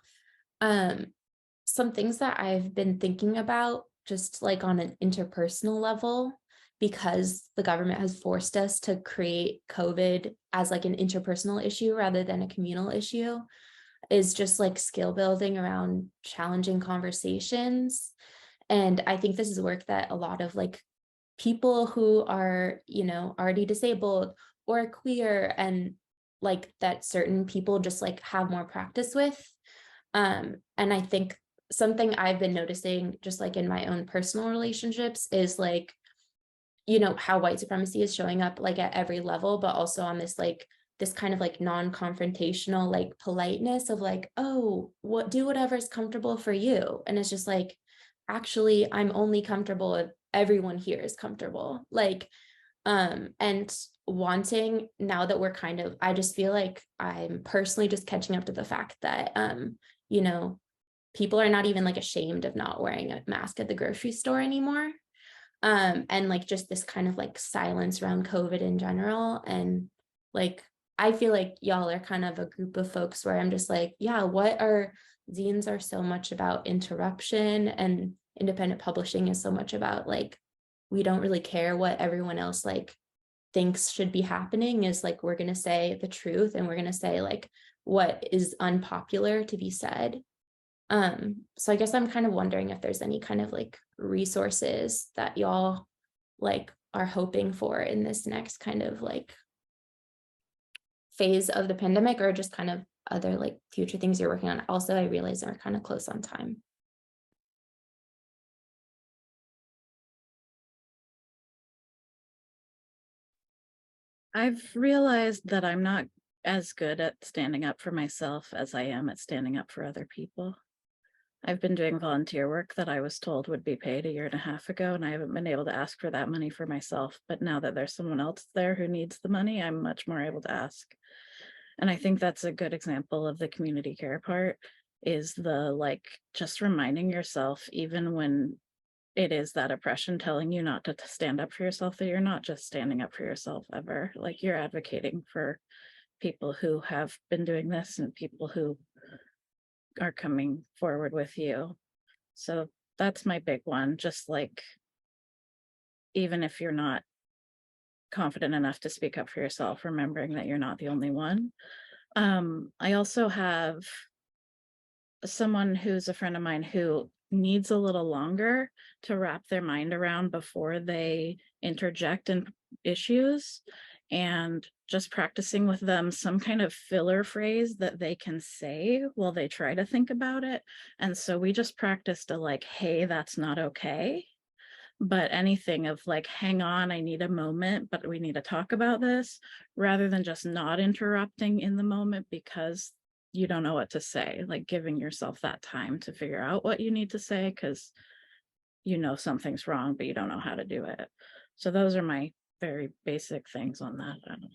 Some things that I've been thinking about just like on an interpersonal level, because the government has forced us to create COVID as like an interpersonal issue rather than a communal issue, is just like skill building around challenging conversations. And I think this is work that a lot of like people who are, you know, already disabled or queer and like that certain people just like have more practice with. And I think something I've been noticing just like in my own personal relationships is like, you know, how white supremacy is showing up like at every level, but also on this like this kind of like non-confrontational like politeness of like, oh, do whatever's comfortable for you. And it's just like, actually, I'm only comfortable if everyone here is comfortable. Like, and wanting, now that we're kind of, I just feel like I'm personally just catching up to the fact that you know, people are not even like ashamed of not wearing a mask at the grocery store anymore. And like just this kind of like silence around COVID in general. And like, I feel like y'all are kind of a group of folks where I'm just like, yeah, zines are so much about interruption, and independent publishing is so much about like, we don't really care what everyone else like thinks should be happening. Is like, we're going to say the truth, and we're going to say like what is unpopular to be said. So I guess I'm kind of wondering if there's any kind of like resources that y'all like are hoping for in this next kind of like phase of the pandemic, or just kind of other like future things you're working on. Also, I realize we're kind of close on time. I've realized that I'm not as good at standing up for myself as I am at standing up for other people. I've been doing volunteer work that I was told would be paid 1.5 years ago, and I haven't been able to ask for that money for myself. But now that there's someone else there who needs the money, I'm much more able to ask. And I think that's a good example of the community care part, is the like just reminding yourself, even when it is that oppression telling you not to stand up for yourself, that you're not just standing up for yourself ever. Like, you're advocating for people who have been doing this and people who are coming forward with you. So that's my big one. Just like, even if you're not confident enough to speak up for yourself, remembering that you're not the only one. I also have someone who's a friend of mine who needs a little longer to wrap their mind around before they interject in issues, and just practicing with them some kind of filler phrase that they can say while they try to think about it. And so we just practiced a like, hey, that's not okay. But anything of like, hang on, I need a moment, but we need to talk about this, rather than just not interrupting in the moment because you don't know what to say, like giving yourself that time to figure out what you need to say because you know something's wrong, but you don't know how to do it. So those are my very basic things on that. I don't know.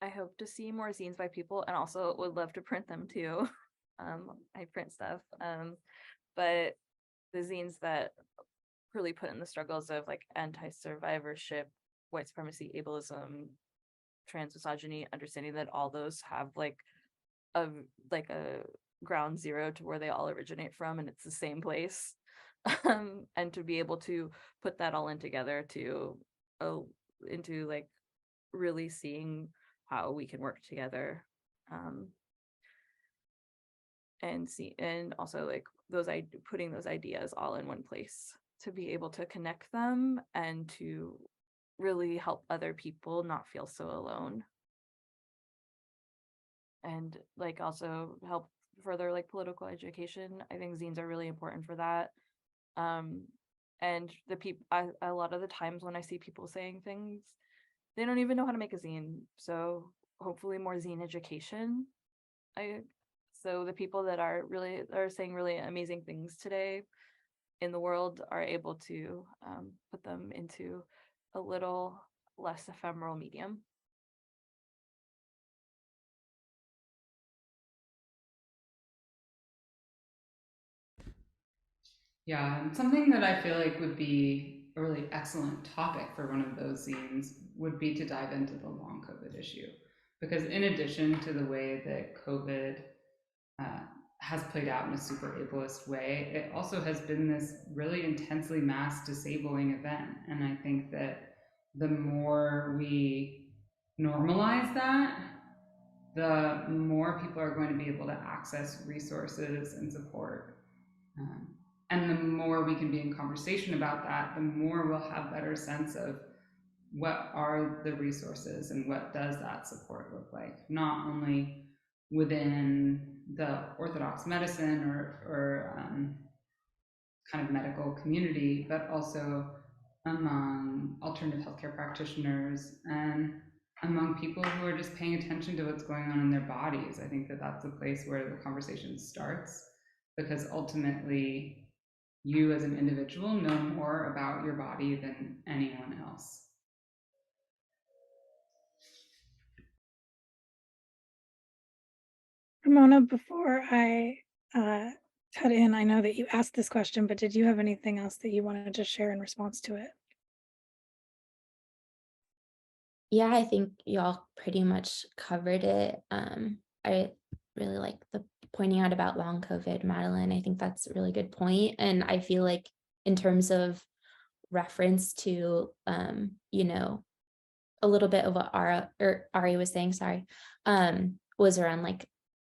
I hope to see more zines by people, and also would love to print them too. I print stuff, but the zines that really put in the struggles of like anti-survivorship, white supremacy, ableism, trans misogyny, understanding that all those have like a ground zero to where they all originate from, and it's the same place. And to be able to put that all in together to into like really seeing how we can work together, and also like putting those ideas all in one place to be able to connect them and to really help other people not feel so alone, and like also help further like political education. I think zines are really important for that. And the people, a lot of the times when I see people saying things, they don't even know how to make a zine. So hopefully more zine education. So the people that are saying really amazing things today in the world are able to put them into a little less ephemeral medium. Yeah, and something that I feel like would be a really excellent topic for one of those zines would be to dive into the long COVID issue. Because in addition to the way that COVID uh, has played out in a super ableist way, it also has been this really intensely mass disabling event. And I think that the more we normalize that, the more people are going to be able to access resources and support. Um, and the more we can be in conversation about that, the more we'll have better sense of what are the resources and what does that support look like, not only within the orthodox medicine or kind of medical community, but also among alternative healthcare practitioners and among people who are just paying attention to what's going on in their bodies. I think that that's a place where the conversation starts, because ultimately you as an individual know more about your body than anyone else. Rimona, before I cut in, I know that you asked this question, but did you have anything else that you wanted to share in response to it? Yeah, I think y'all pretty much covered it. I really like the pointing out about long COVID, Madalyn. I think that's a really good point. And I feel like in terms of reference to, you know, a little bit of what Ari was saying, sorry, was around like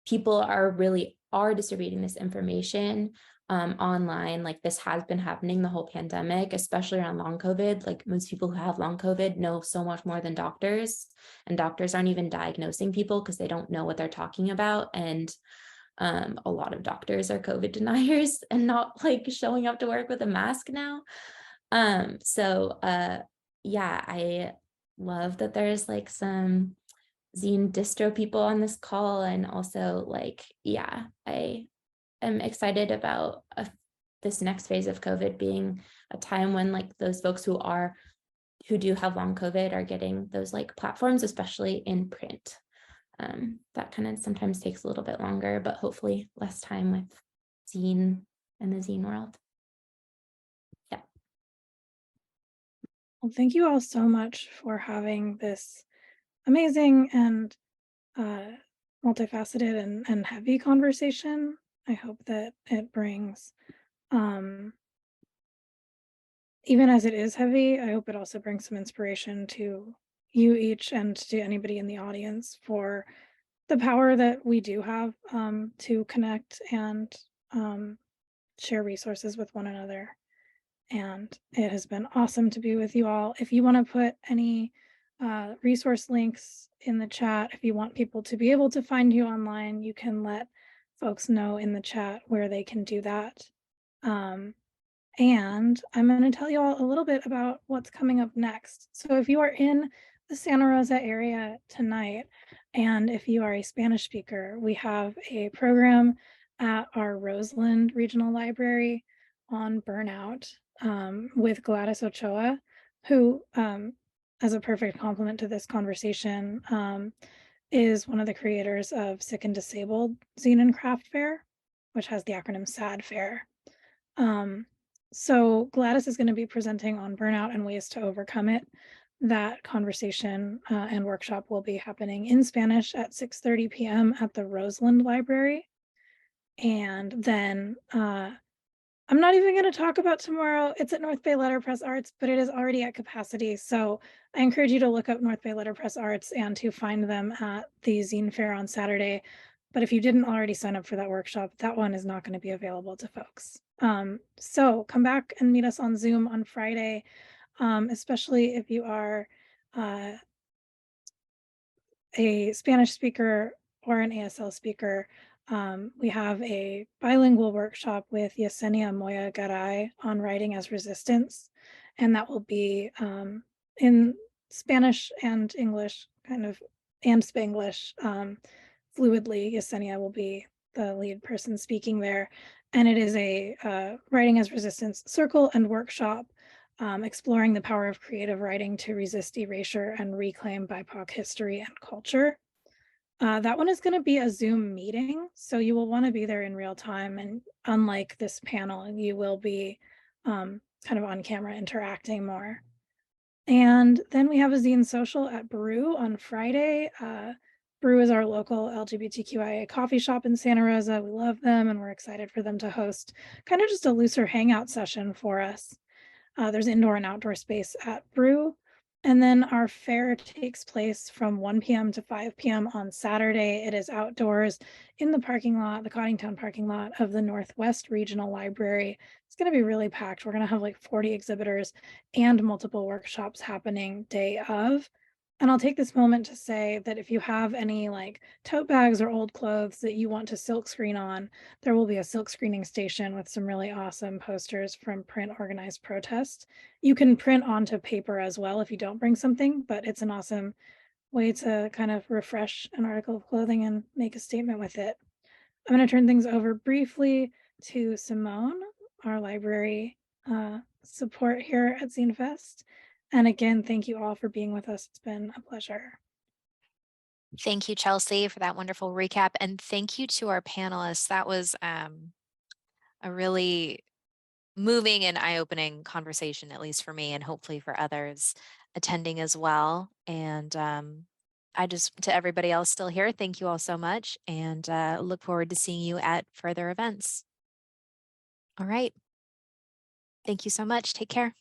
people are distributing this information online. Like this has been happening the whole pandemic, especially around long COVID. Like most people who have long COVID know so much more than doctors, and doctors aren't even diagnosing people because they don't know what they're talking about. And a lot of doctors are COVID deniers and not like showing up to work with a mask now. Yeah, I love that there's like some zine distro people on this call, and also like, yeah, I am excited about this next phase of COVID being a time when like those folks who are who do have long COVID are getting those like platforms, especially in print. That kind of sometimes takes a little bit longer, but hopefully less time with zine and the zine world. Yeah. Well, thank you all so much for having this amazing and multifaceted and heavy conversation. I hope that it brings, even as it is heavy, I hope it also brings some inspiration to you each and to anybody in the audience for the power that we do have to connect and share resources with one another. And it has been awesome to be with you all. If you want to put any resource links in the chat, if you want people to be able to find you online, you can let folks know in the chat where they can do that. And I'm going to tell you all a little bit about what's coming up next. So if you are in the Santa Rosa area tonight, and if you are a Spanish speaker, we have a program at our Roseland Regional Library on burnout with Gladys Ochoa, who, as a perfect complement to this conversation, is one of the creators of Sick and Disabled Zine and Craft Fair, which has the acronym SAD Fair. So Gladys is going to be presenting on burnout and ways to overcome it. That conversation and workshop will be happening in Spanish at 6:30 p.m. at the Roseland Library. And then I'm not even going to talk about tomorrow. It's at North Bay Letterpress Arts, but it is already at capacity. So I encourage you to look up North Bay Letterpress Arts and to find them at the Zine Fair on Saturday. But if you didn't already sign up for that workshop, that one is not going to be available to folks. So come back and meet us on Zoom on Friday, especially if you are a Spanish speaker or an ASL speaker. We have a bilingual workshop with Yesenia Moya Garay on writing as resistance, and that will be in Spanish and English, and Spanglish fluidly. Yesenia will be the lead person speaking there, and it is a writing as resistance circle and workshop exploring the power of creative writing to resist erasure and reclaim BIPOC history and culture. That one is going to be a Zoom meeting, so you will want to be there in real time. And unlike this panel, you will be kind of on camera interacting more. And then we have a Zine social at Brew on Friday. Brew is our local LGBTQIA coffee shop in Santa Rosa. We love them and we're excited for them to host kind of just a looser hangout session for us. There's indoor and outdoor space at Brew. And then our fair takes place from 1 p.m. to 5 p.m. on Saturday. It is outdoors in the parking lot, the Coddingtown parking lot of the Northwest Regional Library. It's going to be really packed. We're going to have like 40 exhibitors and multiple workshops happening day of. And I'll take this moment to say that if you have any like tote bags or old clothes that you want to silk screen on, there will be a silk screening station with some really awesome posters from Print Organized Protest. You can print onto paper as well if you don't bring something, but it's an awesome way to kind of refresh an article of clothing and make a statement with it. I'm going to turn things over briefly to Simone, our library support here at Zine Fest. And again, thank you all for being with us. It's been a pleasure. Thank you, Chelsea, for that wonderful recap. And thank you to our panelists. That was a really moving and eye-opening conversation, at least for me, and hopefully for others attending as well. And to everybody else still here, thank you all so much, and look forward to seeing you at further events. All right. Thank you so much. Take care.